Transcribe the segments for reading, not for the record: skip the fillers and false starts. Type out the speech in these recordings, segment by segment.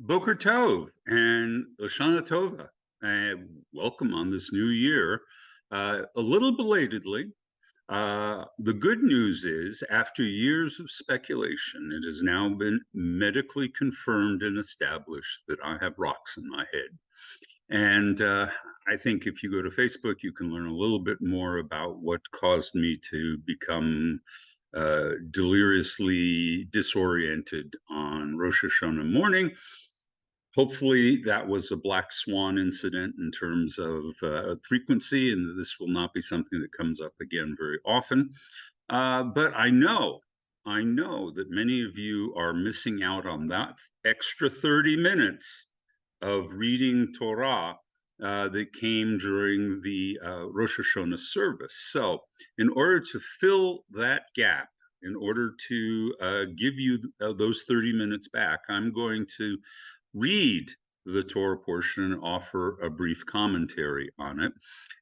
Boker Tov and Oshana Tova. Welcome on this new year. A little belatedly, the good news is, after years of speculation, it has now been medically confirmed and established that I have rocks in my head. And I think if you go to Facebook, you can learn a little bit more about what caused me to become deliriously disoriented on Rosh Hashanah morning. Hopefully, that was a black swan incident in terms of frequency, and this will not be something that comes up again very often. But I know that many of you are missing out on that extra 30 minutes of reading Torah that came during the Rosh Hashanah service. So, in order to fill that gap, in order to give you those 30 minutes back, I'm going to read the Torah portion and offer a brief commentary on it.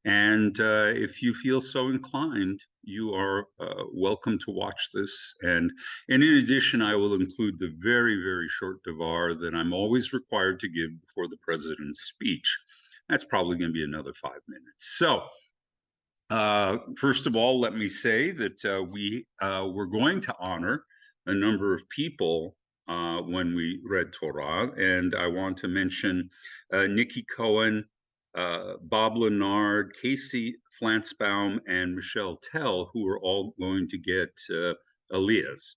And if you feel so inclined, you are welcome to watch this. And in addition, I will include the very, very short devar that I'm always required to give before the president's speech. That's probably going to be another 5 minutes. So, first of all, let me say that we're going to honor a number of people when we read Torah, and I want to mention Nikki Cohen, Bob Leonard, Casey Flansbaum, and Michelle Tell, who are all going to get aliyahs.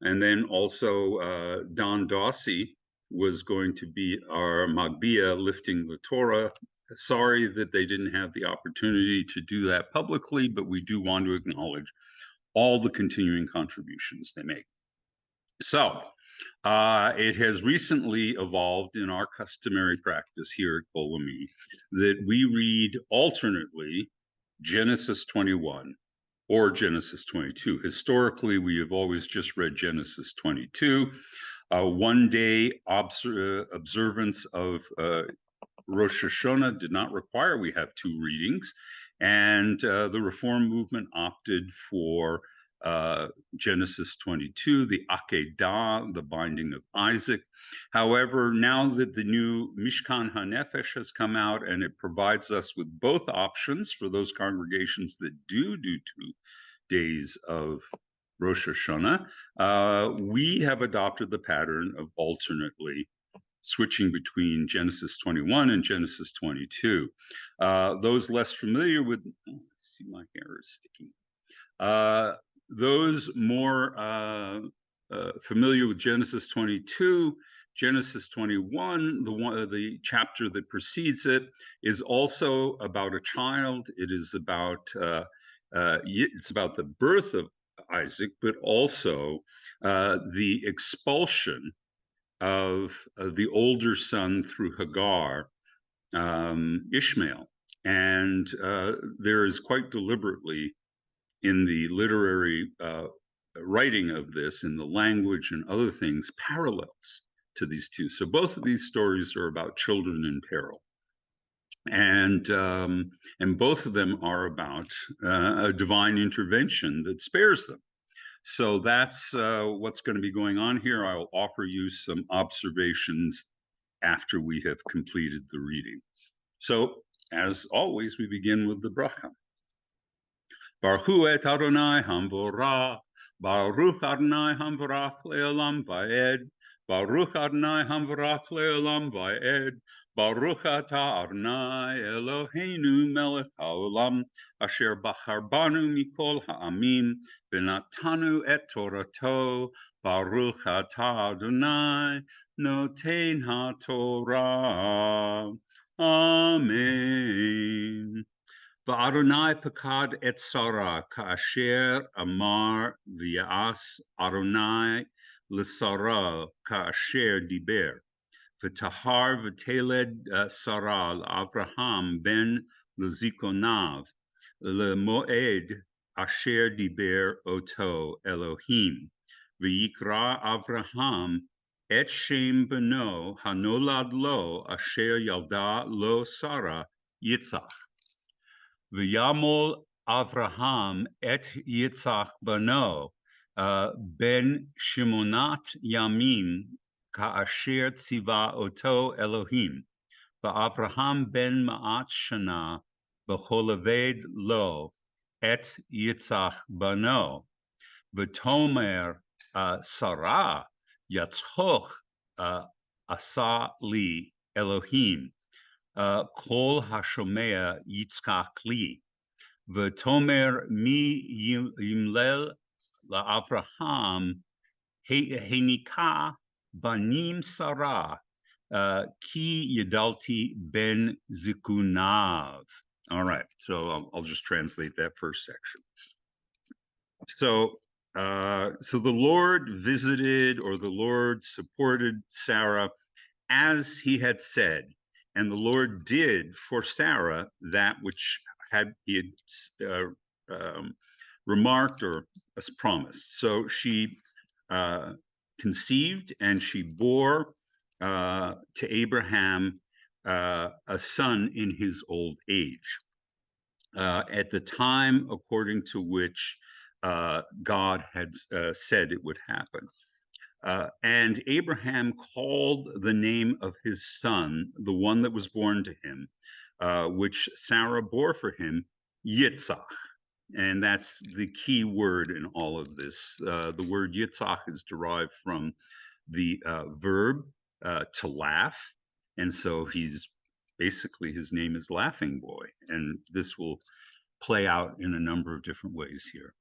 And then also Don Dossie was going to be our Magbia lifting the Torah. Sorry that they didn't have the opportunity to do that publicly, but we do want to acknowledge all the continuing contributions they make. So it has recently evolved in our customary practice here at Bolami that we read alternately Genesis 21 or Genesis 22. Historically, we have always just read Genesis 22. One-day observance of Rosh Hashanah did not require we have two readings, and the Reform movement opted for Genesis 22, the Akedah, the binding of Isaac. However, now that the new Mishkan HaNefesh has come out and it provides us with both options for those congregations that do 2 days of Rosh Hashanah, we have adopted the pattern of alternately switching between Genesis 21 and Genesis 22. Those less familiar with, let's see, my hair is sticking. Those more familiar with Genesis 22, Genesis 21, the chapter that precedes it, is also about a child. It is about it's about the birth of Isaac, but also the expulsion of the older son through Hagar, Ishmael. And there is quite deliberately in the literary writing of this, in the language and other things, parallels to these two. So both of these stories are about children in peril. And both of them are about a divine intervention that spares them. So that's what's going to be going on here. I'll offer you some observations after we have completed the reading. So, as always, we begin with the bracha. Baruch hu et Adonai hamvorach, Baruch Adonai hamvorach le'olam va'ed, Baruch Adonai hamvorach le'olam va'ed, Baruch atah Adonai Eloheinu melech haolam, asher bachar banu mikol ha'amim, v'natanu et Torato, Baruch atah Adonai noten ha'Torah. Amen. V'Adonai pakad et Sarah ka'asher amar v'yas Adonai l'Sarah ka'asher diber. V'tahar v'teled Sarah l'Avraham ben l'zikonav l'moed asher diber oto Elohim. V'yikra Avraham et shem beno hanolad lo asher yalda lo Sarah Yitzchak. V'yamol Avraham et Yitzchak bano ben shimonat yamim ka'asher tziva oto Elohim, va'Avraham ben ma'at shana, v'cholaved lo, et Yitzchak bano, v'tomer Sarah, yatzchoch asa li Elohim, kol hashomea Yitzchak li, v'tomer mi yimlel la'Avraham henika banim Sarah, ki yadalti ben zikunav. All right, so I'll just translate that first section. So the Lord visited, or the Lord supported Sarah as he had said, and the Lord did for Sarah that which he had remarked or promised. So she conceived and she bore to Abraham a son in his old age. At the time according to which God had said it would happen. And Abraham called the name of his son, the one that was born to him, which Sarah bore for him, Yitzchak. And that's the key word in all of this. The word Yitzchak is derived from the verb to laugh. And so basically his name is Laughing Boy. And this will play out in a number of different ways here.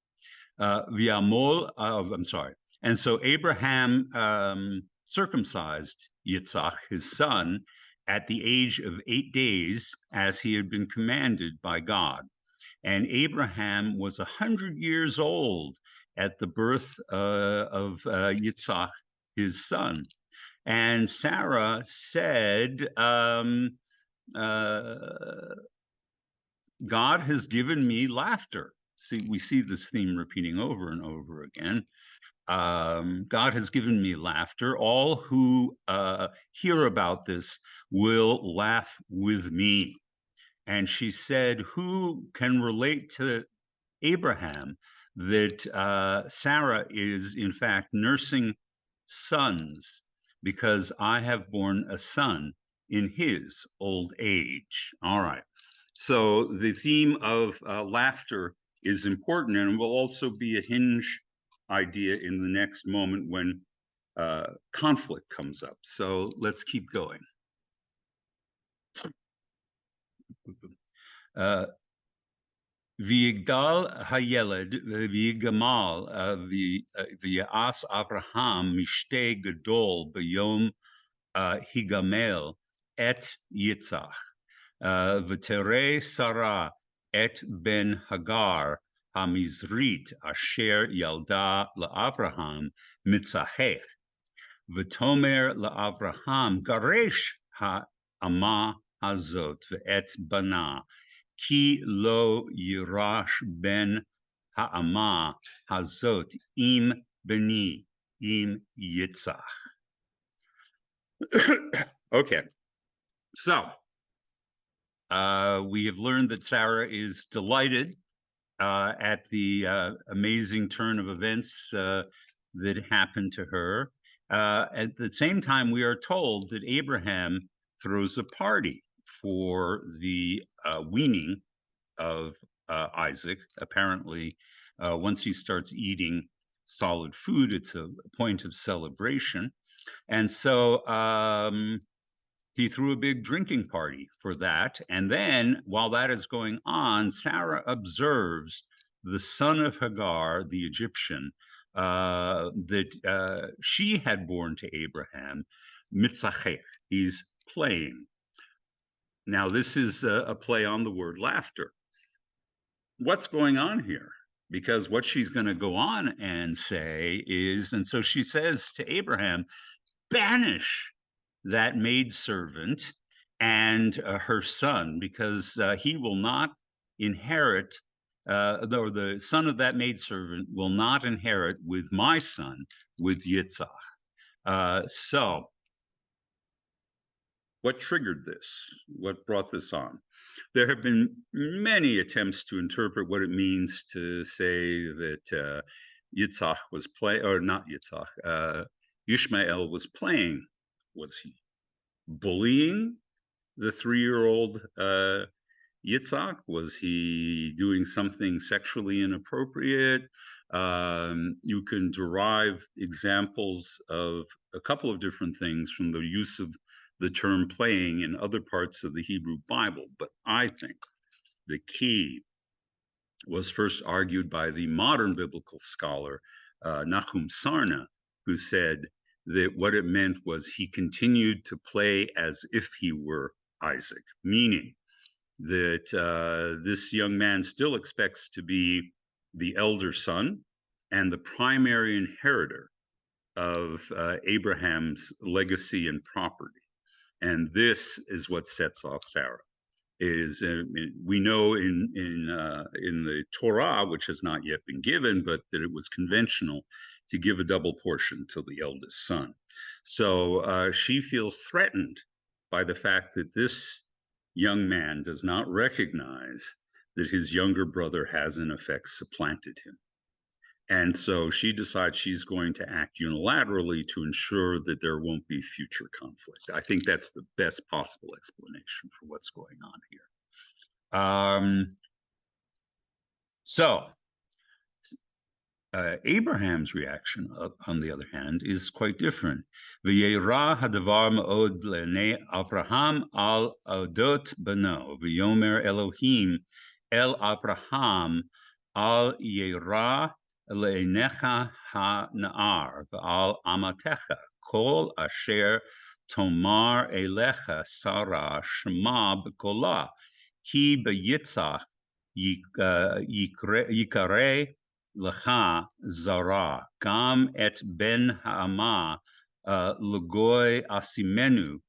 I'm sorry. And so Abraham circumcised Yitzchak, his son, at the age of 8 days, as he had been commanded by God. And Abraham was 100 years old at the birth of Yitzchak, his son. And Sarah said, God has given me laughter. See, we see this theme repeating over and over again. God has given me laughter. All who hear about this will laugh with me. And she said, who can relate to Abraham that Sarah is, in fact, nursing sons because I have borne a son in his old age? All right. So the theme of laughter is important and will also be a hinge idea in the next moment when conflict comes up. So let's keep going. V'yigdal hayeled v'yigamal v'yas Avraham mishte gadol b'yom higamel et Yitzchak v'terei Sarah et ben Hagar hamizrit asher yalda la'Avraham mitzahech v'tomer la'Avraham garesh ha'ama hazot v'et bana ki lo yirash ben ha'ama hazot im beni im Yitzchak. Okay, so we have learned that Sarah is delighted at the amazing turn of events that happened to her. At the same time, we are told that Abraham throws a party for the weaning of Isaac. Apparently, once he starts eating solid food, it's a point of celebration. And so he threw a big drinking party for that. And then while that is going on, Sarah observes the son of Hagar, the Egyptian, that she had born to Abraham, Mitzachech. He's playing. Now, this is a play on the word laughter. What's going on here? Because what she's going to go on and say is, and so she says to Abraham, banish that maidservant and her son, because he will not inherit, or the son of that maidservant will not inherit with my son, with Yitzchak. So what triggered this? What brought this on? There have been many attempts to interpret what it means to say that Yitzchak was or not Yitzchak, Ishmael was playing. Was he bullying the 3-year-old Yitzhak? Was he doing something sexually inappropriate? You can derive examples of a couple of different things from the use of the term playing in other parts of the Hebrew Bible. But I think the key was first argued by the modern biblical scholar Nahum Sarna, who said that what it meant was he continued to play as if he were Isaac, meaning that this young man still expects to be the elder son and the primary inheritor of Abraham's legacy and property. And this is what sets off Sarah. Is we know in the Torah, which has not yet been given, but that it was conventional to give a double portion to the eldest son. So she feels threatened by the fact that this young man does not recognize that his younger brother has in effect supplanted him. And so she decides she's going to act unilaterally to ensure that there won't be future conflict. I think that's the best possible explanation for what's going on here. So Abraham's reaction, on the other hand, is quite different. V'yera hadavar ma'od l'nei Avraham al odot bano, v'yomer Elohim el Avraham al yera le'necha ha'na'ar v'al amatecha kol asher tomar elecha Sarah shema b'kola ki b'yitzach yikare lecha zara gam et ben ha'ama legoy asimenu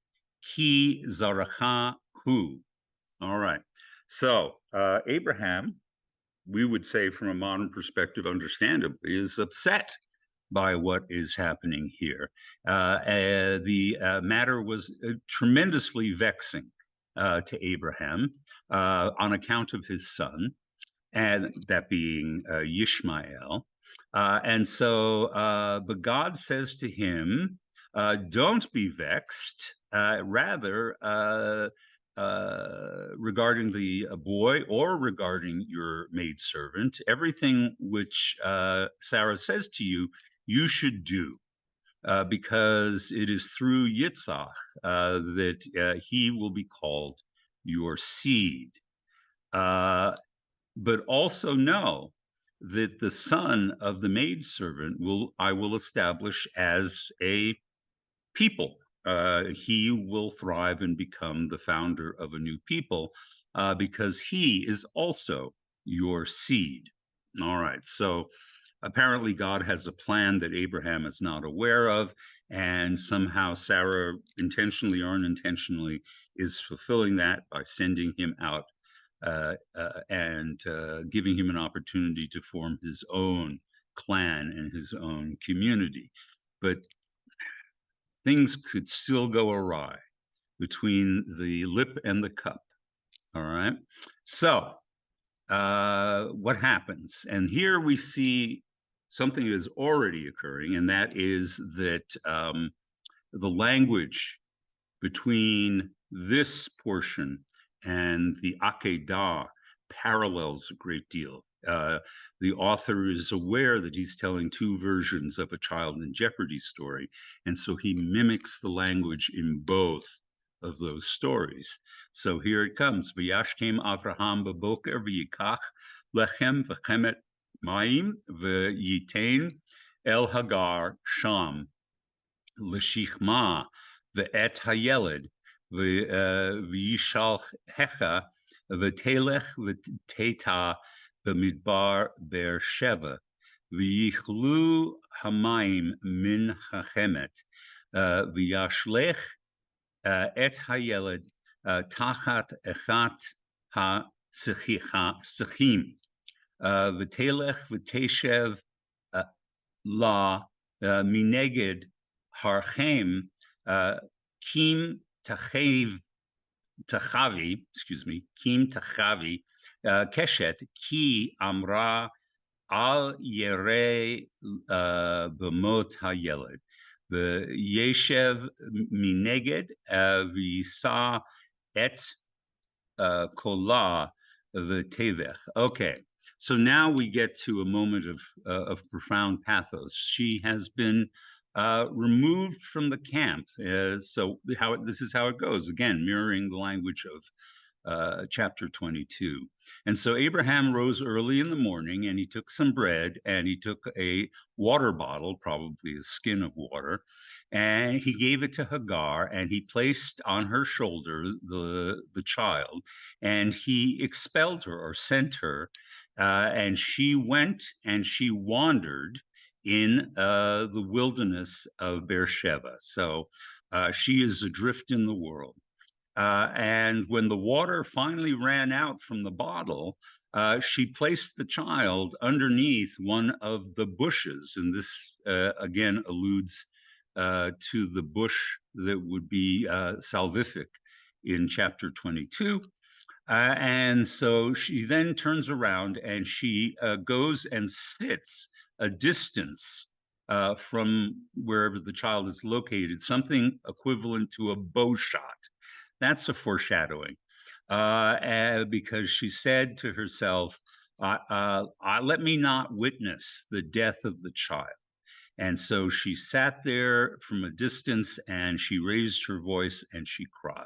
ki zaracha hu. All right. So Abraham, we would say from a modern perspective, understandably, is upset by what is happening here. The matter was tremendously vexing to Abraham on account of his son, and that being Yishmael. And so, but God says to him, don't be vexed, rather regarding the boy or regarding your maidservant, everything which Sarah says to you, you should do. Because it is through Yitzhak that he will be called your seed. But also know that the son of the maidservant I will establish as a people. He will thrive and become the founder of a new people because he is also your seed. All right. So apparently God has a plan that Abraham is not aware of, and somehow Sarah, intentionally or unintentionally, is fulfilling that by sending him out and giving him an opportunity to form his own clan and his own community. But things could still go awry between the lip and the cup. All right. So what happens? And here we see something that is already occurring, and that is that the language between this portion and the Akedah parallels a great deal. The author is aware that he's telling two versions of a child in jeopardy story, and so he mimics the language in both of those stories. So here it comes. V'yashkem Avraham b'boker v'yikach lechem v'chemet mayim v'yitain el Hagar sham l'shichma v'et hayeled v'yishalch hecha v'telech v'teta b'midbar ber sheva v'yichlu hamayim min hachemet v'yashlech et hayeled tachat echat ha-sechim v'telech v'teshev la mineged harchem kim tachavi, kim tachavi keshet ki amra al yere b'mot hayeled the Yeshev Mineged Visa et Kolah the Tevech. Okay, so now we get to a moment of profound pathos. She has been removed from the camp. So this is how it goes. Again, mirroring the language of chapter 22. And so Abraham rose early in the morning, and he took some bread, and he took a water bottle, probably a skin of water, and he gave it to Hagar, and he placed on her shoulder the child, and he expelled her or sent her, and she went and she wandered in the wilderness of Beersheba. So she is adrift in the world. And when the water finally ran out from the bottle, she placed the child underneath one of the bushes. And this, again, alludes to the bush that would be salvific in chapter 22. And so she then turns around and she goes and sits a distance from wherever the child is located, something equivalent to a bow shot. That's a foreshadowing, because she said to herself, let me not witness the death of the child. And so she sat there from a distance and she raised her voice and she cried.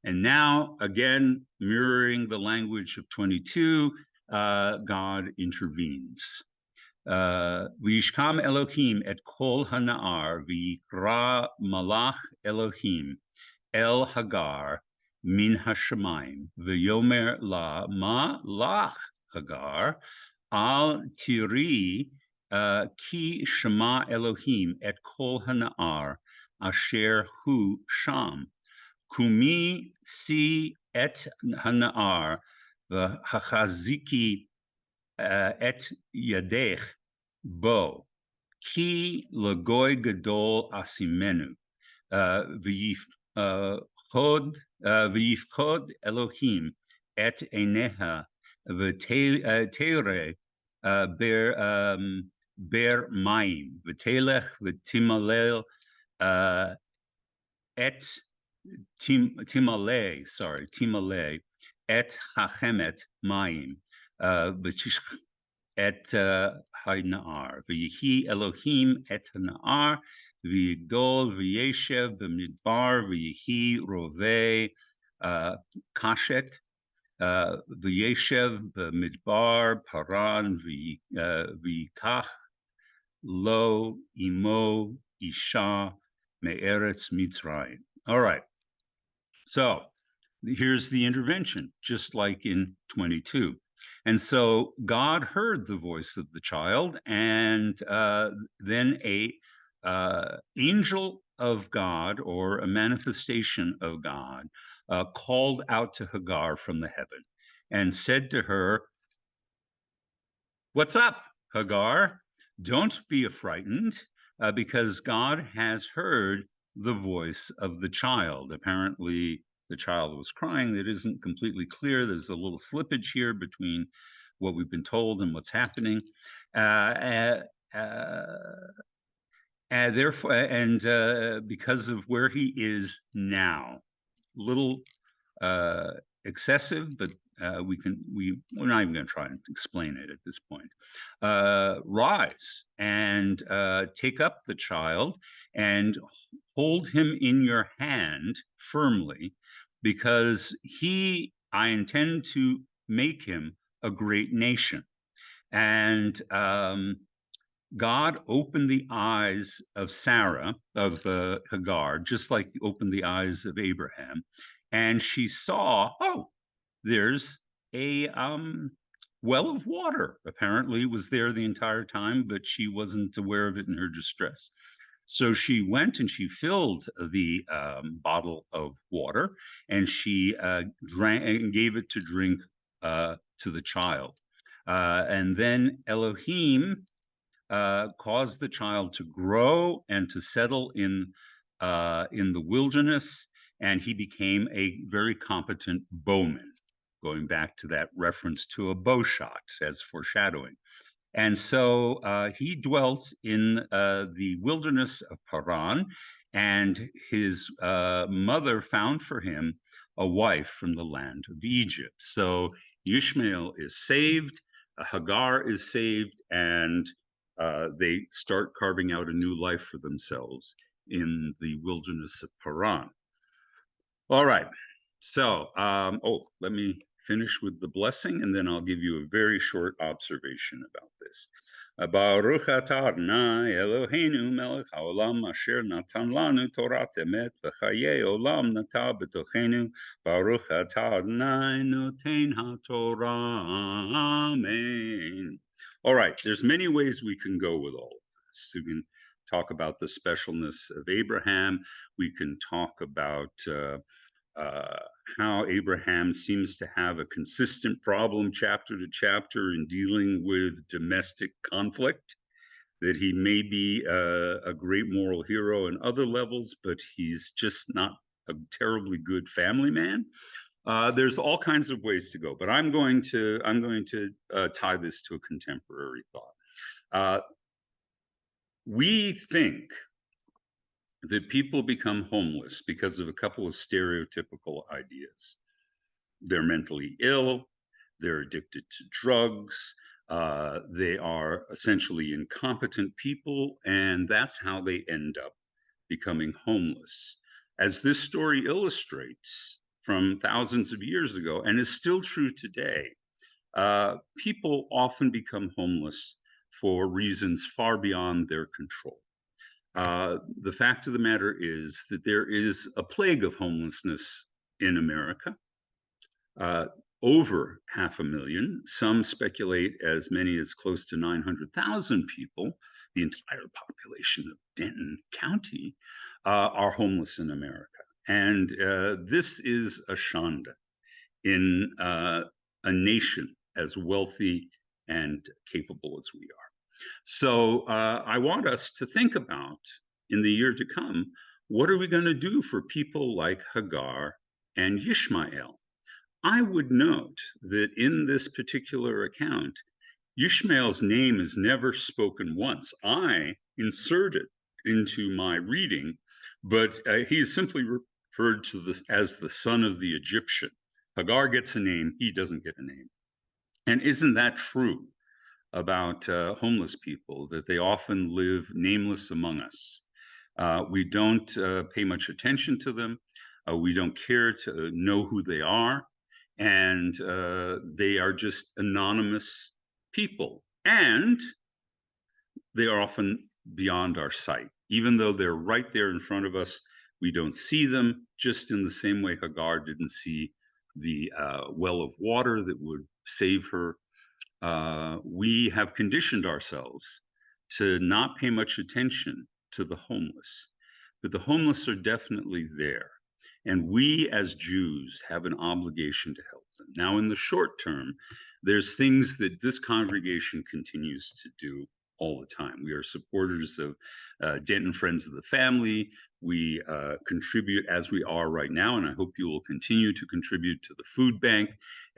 And now, again, mirroring the language of 22, God intervenes. V'yishkam Elohim et kol hana'ar v'yikra malach Elohim El Hagar min hashamayim v'yomer la ma lach Hagar al tiri ki shema Elohim et kol hana'ar asher hu sham kumi si et hana'ar v'hachaziki et yadech bo ki lagoy gadol asimenu v'yifchod Elohim et eineha v'tere ber mayim v'telech v'timalel et timaleh et hachemet mayim v'tishch et ha'na'ar v'yihi Elohim et ha'na'ar v'yigdol v'yeshev b'midbar v'yihi rovei kashet v'yeshev b'midbar paran v'yikach lo imo isha me'eretz Mitzrayim. All right. So here's the intervention, just like in 22. And so God heard the voice of the child, and then a angel of God, or a manifestation of God, called out to Hagar from the heaven and said to her, "What's up, Hagar? Don't be frightened, because God has heard the voice of the child." Apparently, the child was crying. That isn't completely clear. There's a little slippage here between what we've been told and what's happening. Therefore, and because of where he is now, little excessive, but we're not even going to try and explain it at this point. Rise and take up the child and hold him in your hand firmly, because I intend to make him a great nation. And God opened the eyes of Sarah, of Hagar, just like he opened the eyes of Abraham. And she saw, oh, there's a well of water. Apparently it was there the entire time, but she wasn't aware of it in her distress. So she went and she filled the bottle of water, and she drank and gave it to drink to the child. And then Elohim caused the child to grow and to settle in the wilderness, and he became a very competent bowman, going back to that reference to a bow shot as foreshadowing. And so he dwelt in the wilderness of Paran, and his mother found for him a wife from the land of Egypt. So Ishmael is saved, Hagar is saved, and they start carving out a new life for themselves in the wilderness of Paran. All right. So, let me finish with the blessing, and then I'll give you a very short observation about this. Baruch atah Adonai Eloheinu melech haolam asher natan lanu torat emet v'chayei olam nata b'tochenu. Baruch atah Adonai noten haTorah. Amen. All right, there's many ways we can go with all of this. We can talk about the specialness of Abraham. We can talk about how Abraham seems to have a consistent problem chapter to chapter in dealing with domestic conflict, that he may be a great moral hero in other levels, but he's just not a terribly good family man. There's all kinds of ways to go, but I'm going to tie this to a contemporary thought. We think that people become homeless because of a couple of stereotypical ideas. They're mentally ill, they're addicted to drugs, they are essentially incompetent people, and that's how they end up becoming homeless. As this story illustrates from thousands of years ago, and is still true today, people often become homeless for reasons far beyond their control. The fact of the matter is that there is a plague of homelessness in America, uh, over 500,000. Some speculate as many as close to 900,000 people, the entire population of Denton County, are homeless in America. And this is a shanda in a nation as wealthy and capable as we are. So I want us to think about, in the year to come, what are we going to do for people like Hagar and Ishmael? I would note that in this particular account, Ishmael's name is never spoken once. I insert it into my reading, but he is simply referred to this as the son of the Egyptian. Hagar gets a name, he doesn't get a name. And isn't that true about homeless people, that they often live nameless among us? We don't pay much attention to them. We don't care to know who they are. And they are just anonymous people. And they are often beyond our sight. Even though they're right there in front of us, we don't see them, just in the same way Hagar didn't see the well of water that would save her. We have conditioned ourselves to not pay much attention to the homeless, but the homeless are definitely there. And we as Jews have an obligation to help them. Now, in the short term, there's things that this congregation continues to do all the time. We are supporters of Denton Friends of the Family. We contribute, as we are right now, and I hope you will continue to contribute to the food bank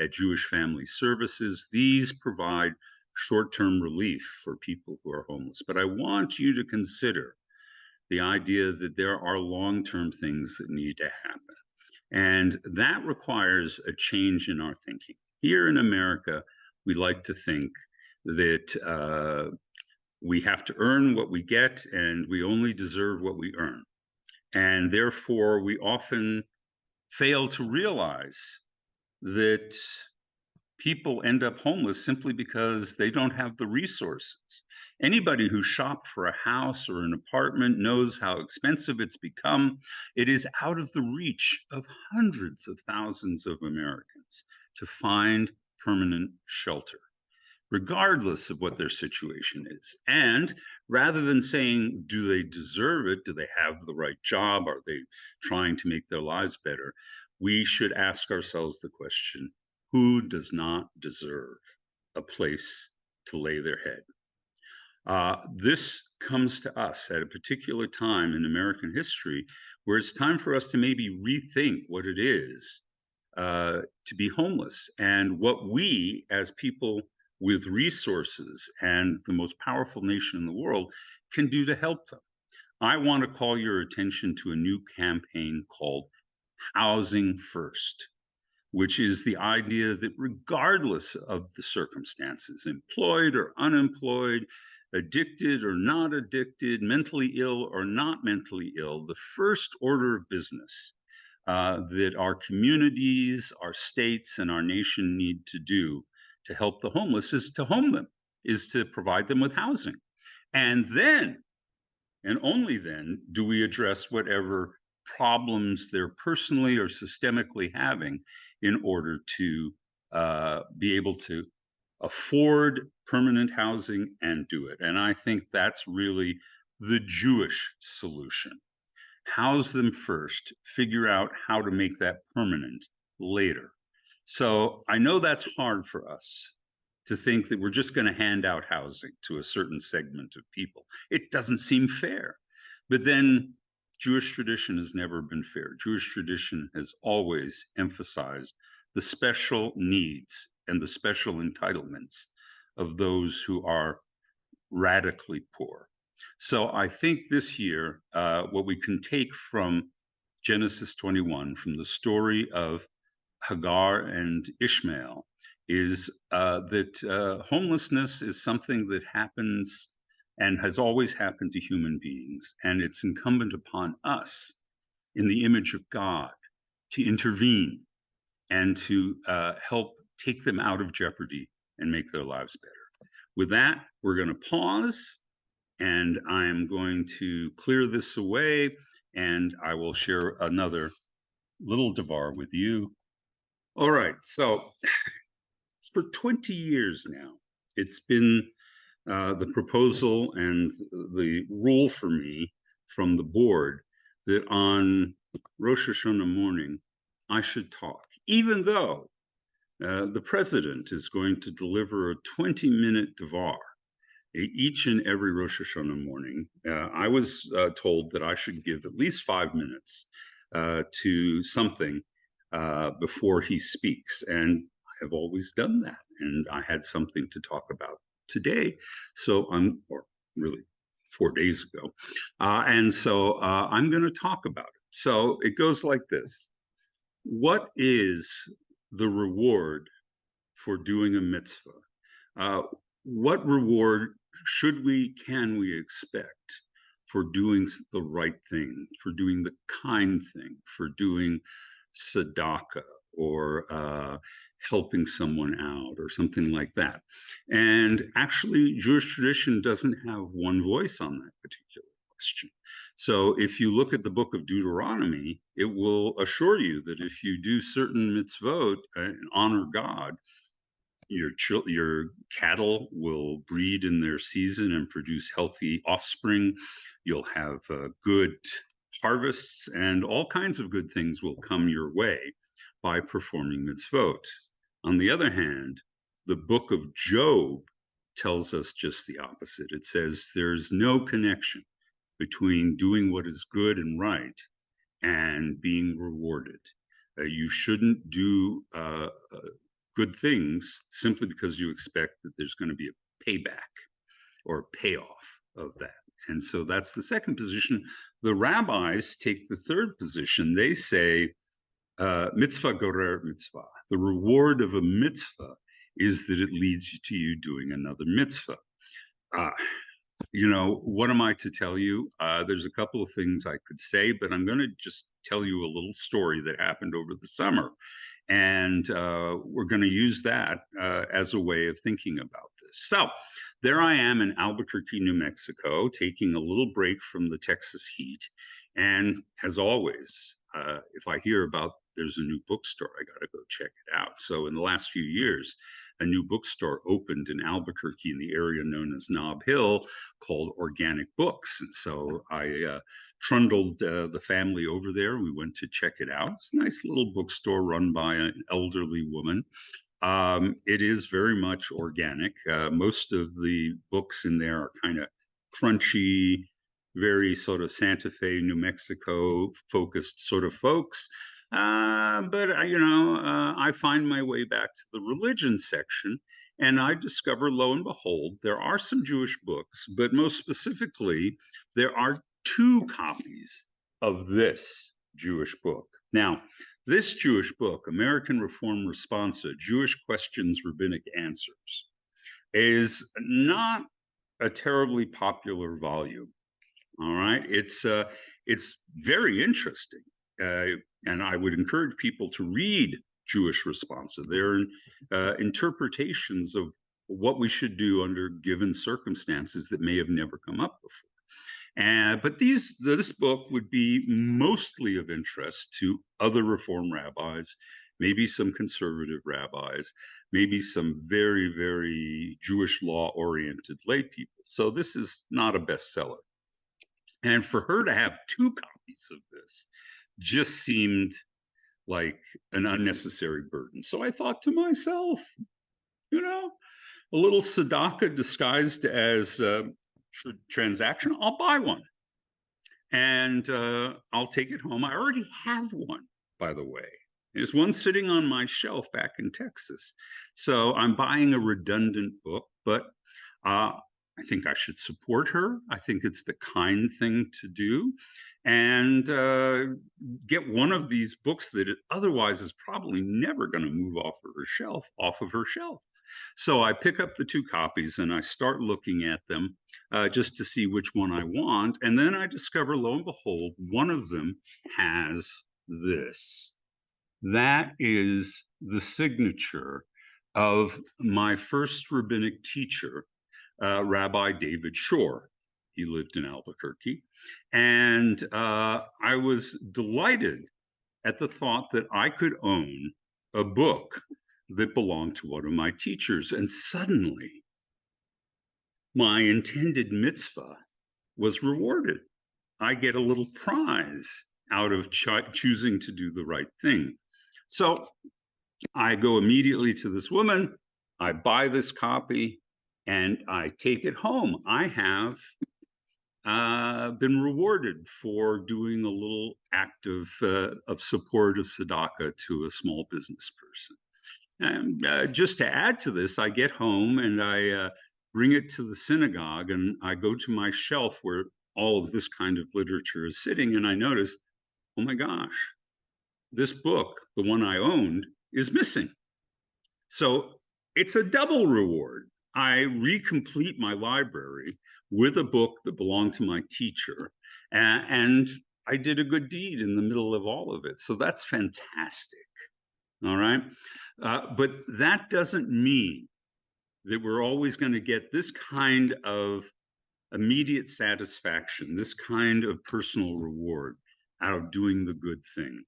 at Jewish Family Services. These provide short-term relief for people who are homeless. But I want you to consider the idea that there are long-term things that need to happen. And that requires a change in our thinking. Here in America, we like to think that we have to earn what we get, and we only deserve what we earn. And therefore, we often fail to realize that people end up homeless simply because they don't have the resources. Anybody who shopped for a house or an apartment knows how expensive it's become. It is out of the reach of hundreds of thousands of Americans to find permanent shelter, regardless of what their situation is. And rather than saying, do they deserve it? Do they have the right job? Are they trying to make their lives better? We should ask ourselves the question, who does not deserve a place to lay their head? This comes to us at a particular time in American history where it's time for us to maybe rethink what it is to be homeless, and what we as people with resources and the most powerful nation in the world can do to help them. I want to call your attention to a new campaign called Housing First, which is the idea that regardless of the circumstances, employed or unemployed, addicted or not addicted, mentally ill or not mentally ill, the first order of business that our communities, our states, and our nation need to do to help the homeless is to home them, is to provide them with housing. And then, and only then, do we address whatever problems they're personally or systemically having in order to be able to afford permanent housing and do it. And I think that's really the Jewish solution. House them first, figure out how to make that permanent later. So I know that's hard for us to think that we're just going to hand out housing to a certain segment of people. It doesn't seem fair. But then Jewish tradition has never been fair. Jewish tradition has always emphasized the special needs and the special entitlements of those who are radically poor. So I think this year, what we can take from Genesis 21, from the story of Hagar and Ishmael, is that homelessness is something that happens and has always happened to human beings. And it's incumbent upon us, in the image of God, to intervene and to help take them out of jeopardy and make their lives better. With that, we're going to pause, and I'm going to clear this away, and I will share another little devar with you. All right, so for 20 years now, it's been the proposal and the rule for me from the board that on Rosh Hashanah morning, I should talk, even though the president is going to deliver a 20-minute devar each and every Rosh Hashanah morning. I was told that I should give at least 5 minutes to something before he speaks, and I have always done that. And I had something to talk about today, or really 4 days ago, and so I'm going to talk about it. So it goes like this: what is the reward for doing a mitzvah? What reward can we expect for doing the right thing, for doing the kind thing, for doing tzedakah, or helping someone out, or something like that? And actually, Jewish tradition doesn't have one voice on that particular question. So if you look at the book of Deuteronomy, it will assure you that if you do certain mitzvot and honor God, your cattle will breed in their season and produce healthy offspring. You'll have good harvests, and all kinds of good things will come your way by performing mitzvot. On the other hand, the book of Job tells us just the opposite. It says there's no connection between doing what is good and right and being rewarded. You shouldn't do good things simply because you expect that there's going to be a payback or a payoff of that. And so that's the second position. The rabbis take the third position. They say, mitzvah gorer mitzvah. The reward of a mitzvah is that it leads to you doing another mitzvah. What am I to tell you? There's a couple of things I could say, but I'm going to just tell you a little story that happened over the summer. And we're going to use that as a way of thinking about this. So there I am in Albuquerque, New Mexico, taking a little break from the Texas heat. And as always, if I hear about there's a new bookstore, I got to go check it out. So in the last few years, a new bookstore opened in Albuquerque in the area known as Nob Hill called Organic Books. And so I trundled the family over there. We went to check it out. It's a nice little bookstore run by an elderly woman. It is very much organic. Most of the books in there are kind of crunchy, very sort of Santa Fe, New Mexico focused sort of folks. But I find my way back to the religion section, And I discover, lo and behold, there are some Jewish books, but most specifically, there are two copies of this Jewish book. Now, this Jewish book, American Reform Responsa, Jewish Questions, Rabbinic Answers, is not a terribly popular volume. All right, it's very interesting, and I would encourage people to read Jewish Responsa. They're interpretations of what we should do under given circumstances that may have never come up before. But this book would be mostly of interest to other Reform rabbis, maybe some conservative rabbis, maybe some very, very Jewish law-oriented lay people. So this is not a bestseller. And for her to have two copies of this just seemed like an unnecessary burden. So I thought to myself, you know, a little tzedakah disguised as transaction, I'll buy one. And I'll take it home. I already have one, by the way. There's one sitting on my shelf back in Texas. So I'm buying a redundant book, but I think I should support her. I think it's the kind thing to do. And get one of these books that otherwise is probably never going to move off of her shelf. So I pick up the two copies and I start looking at them just to see which one I want. And then I discover, lo and behold, one of them has this. That is the signature of my first rabbinic teacher, Rabbi David Shore. He lived in Albuquerque. And I was delighted at the thought that I could own a book that belonged to one of my teachers. And suddenly, my intended mitzvah was rewarded. I get a little prize out of choosing to do the right thing. So I go immediately to this woman, I buy this copy, and I take it home. I have been rewarded for doing a little act of support of tzedakah to a small business person. And just to add to this, I get home and I bring it to the synagogue, and I go to my shelf where all of this kind of literature is sitting, and I notice, oh my gosh, this book, the one I owned, is missing. So it's a double reward. I recomplete my library with a book that belonged to my teacher, and I did a good deed in the middle of all of it. So that's fantastic. All right. But that doesn't mean that we're always going to get this kind of immediate satisfaction, this kind of personal reward out of doing the good thing,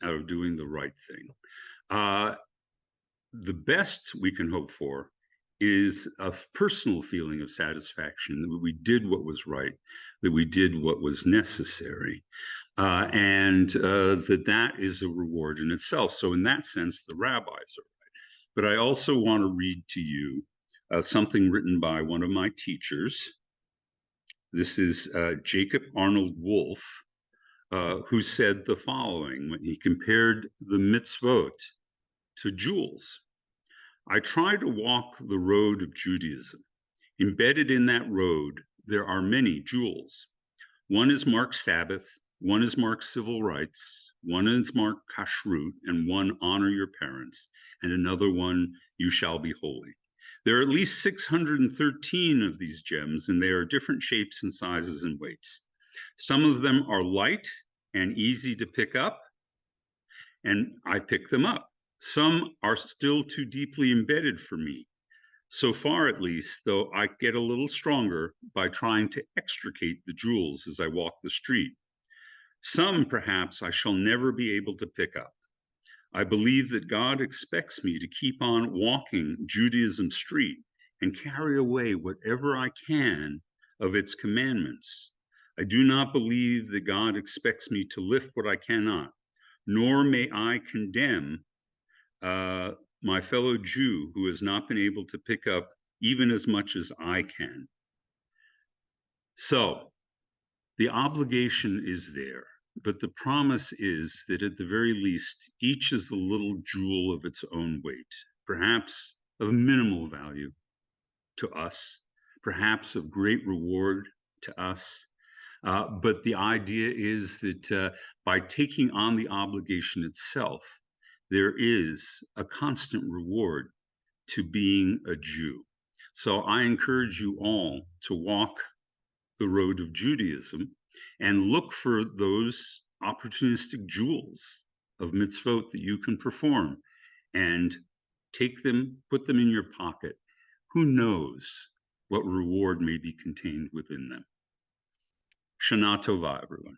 out of doing the right thing. The best we can hope for is a personal feeling of satisfaction that we did what was right, that we did what was necessary, and that is a reward in itself. So in that sense, the rabbis are right. But I also want to read to you something written by one of my teachers. This is Jacob Arnold Wolf, who said the following when he compared the mitzvot to jewels. I try to walk the road of Judaism. Embedded in that road, there are many jewels. One is marked Sabbath, one is marked civil rights, one is marked kashrut, and one honor your parents, and another one you shall be holy. There are at least 613 of these gems, and they are different shapes and sizes and weights. Some of them are light and easy to pick up, and I pick them up. Some are still too deeply embedded for me. So far, at least, though I get a little stronger by trying to extricate the jewels as I walk the street. Some, perhaps, I shall never be able to pick up. I believe that God expects me to keep on walking Judaism's street and carry away whatever I can of its commandments. I do not believe that God expects me to lift what I cannot, nor may I condemn my fellow Jew who has not been able to pick up even as much as I can. So the obligation is there, but the promise is that at the very least, each is a little jewel of its own weight, perhaps of minimal value to us, perhaps of great reward to us. But the idea is that by taking on the obligation itself, there is a constant reward to being a Jew. So I encourage you all to walk the road of Judaism and look for those opportunistic jewels of mitzvot that you can perform and take them, put them in your pocket. Who knows what reward may be contained within them? Shana Tova, everyone.